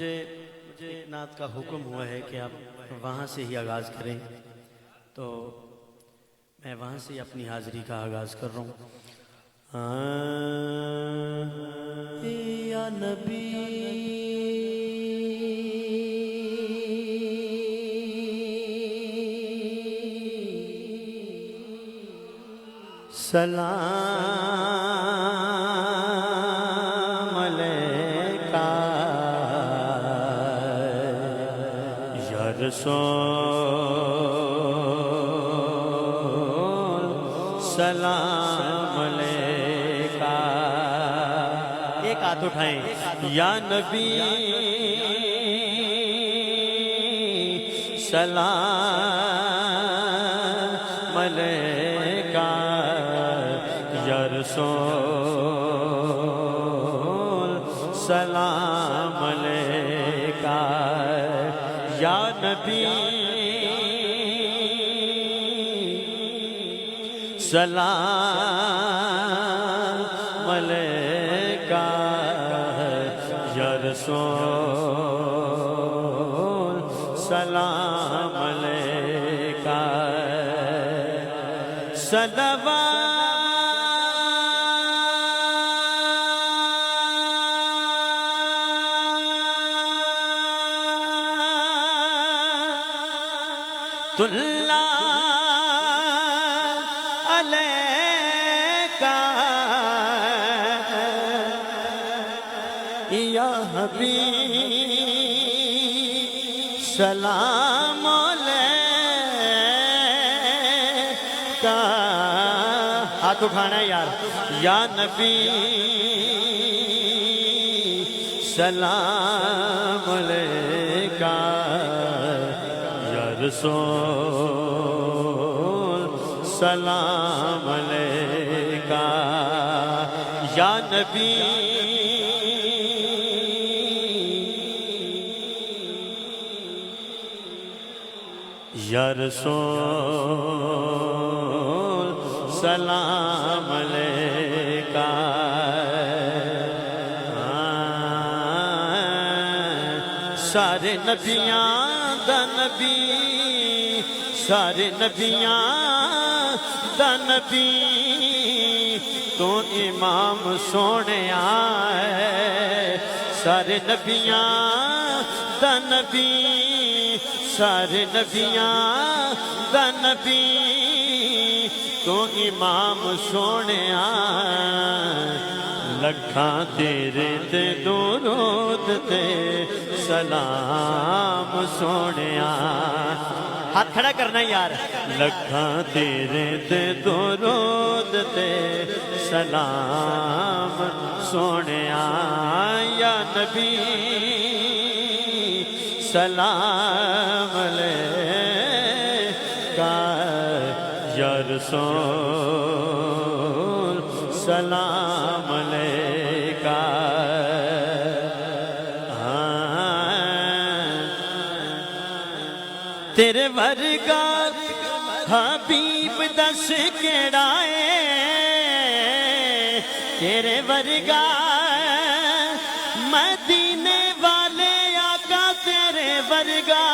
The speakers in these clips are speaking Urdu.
مجھے ایک نعت کا حکم ہوا ہے کہ آپ وہاں سے ہی آغاز کریں، تو میں وہاں سے ہی اپنی حاضری کا آغاز کر رہا ہوں۔ یا نبی سلام علیکہ یا رسول سلام علیکہ۔ ایک ہاتھ اٹھائیں۔ یا نبی سلام علیکہ یا رسول سلام علیکہ یا نبی سلام علیکہ یا رسول سلام علیکہ۔ صلوات اللہ علیکہ یا حبیب سلام علیکہ۔ ہاتھ اٹھانا ہے یار۔ یا نبی سلام علیکہ یا رسول سلام علیکہ یا نبی یا رسول سلام علیکہ۔ سارے نبیاں دا نبی، سارے نبیاں دا نبی تو امام سونے آئے۔ سارے نبیاں دا نبی، سارے نبیاں دا نبی تو امام سونے آئے۔ لکھاں تیرے تے درود تے سلام سونے آئے۔ ہاتھ کھڑا کرنا یار۔ لکھاں تیرے تے درود تے سلام سونے آئے یا نبی سلام علیکہ یا رسول سلام علیکہ۔ تیرے ورگا حبیب دس کیڑا ہے، تیرے ورگا مدینے والے آقا تیرے ورگا۔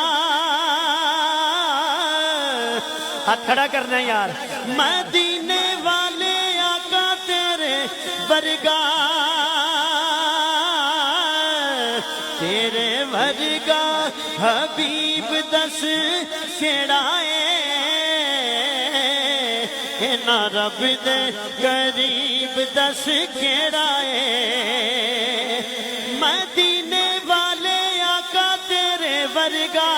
ہاتھ کھڑا کرنا یار۔ مدینے والے آقا تیرے ورگا، تیرے ورگا حبیب دس کیڑا ہے۔ نا رب دے قریب دس کیڑا ہے۔ مدینے والے آقا تیرے ورگا،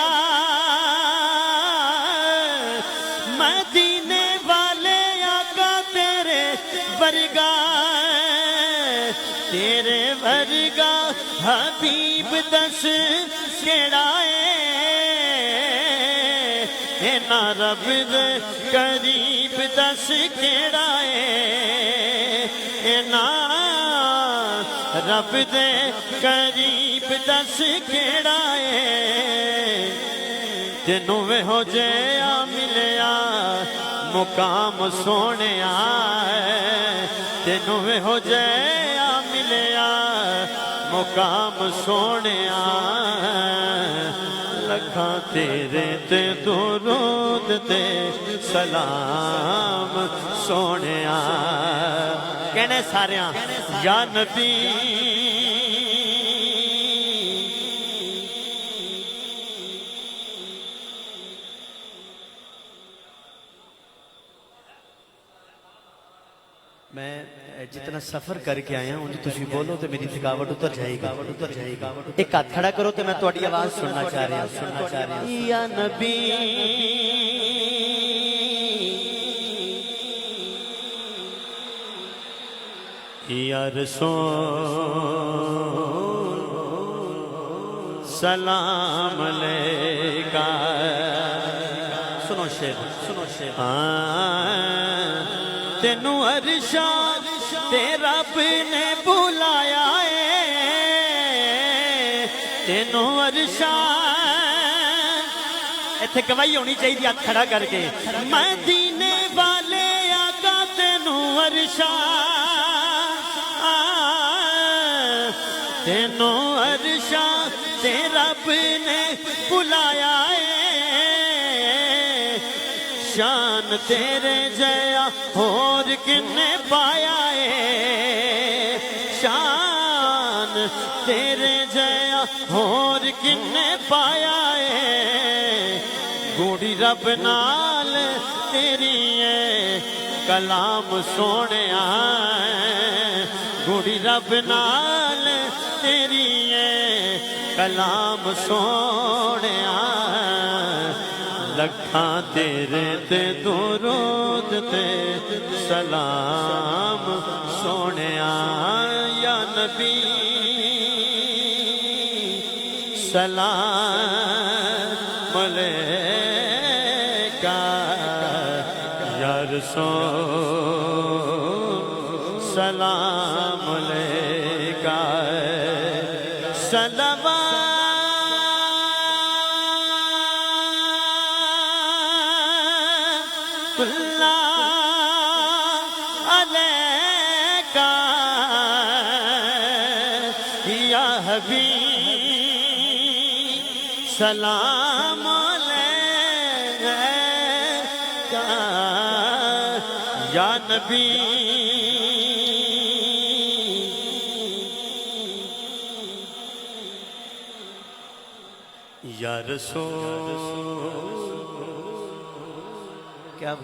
مدینے والے آقا تیرے ورگا، تیرے ورگا حبیب دس کیڑا ہے۔ نا رب دے قریب دس کیڑا ہے۔ نا رب دے قریب دس کیڑا ہے۔ تینوں وے ہو جیا ملیا مقام سونے آئے۔ تینوں وے ہو جیا ملیا مقام سونے لکھاں تیرے تے درود تے سلام سونے کہنے ساریاں یا نبی میں جتنا سفر کر کے آیا ہوں تسی بولو تو میری تھکاوٹ اتر جائے گا ایک ہاتھ کھڑا کرو تو میں تہاڈی آواز سننا چاہ رہا ہوں یا نبی یا رسول سلام علیکہ سنو شیر تینو ارشاد تے رب نے بلایا ہے تینو ارشاد ایتھے گواہی ہونی چاہیے ہاتھ کھڑا کر کے مدینے والے آقا تینو ارشاد تے رب نے بلایا ہے شان تیرے جیا اور کنے پایا ہے شان تیرے جیا اور کنے پایا ہے گوڑی رب نال تیری ہے کلام سونے گوڑی رب نال تیری ہے کلام سونے لکھاں تیرے تے درود تے سلام سونے یا نبی سلام علیکہ یا رسول سلام علیکہ صلوات سلام علیکہ یا نبی یا رسول کیا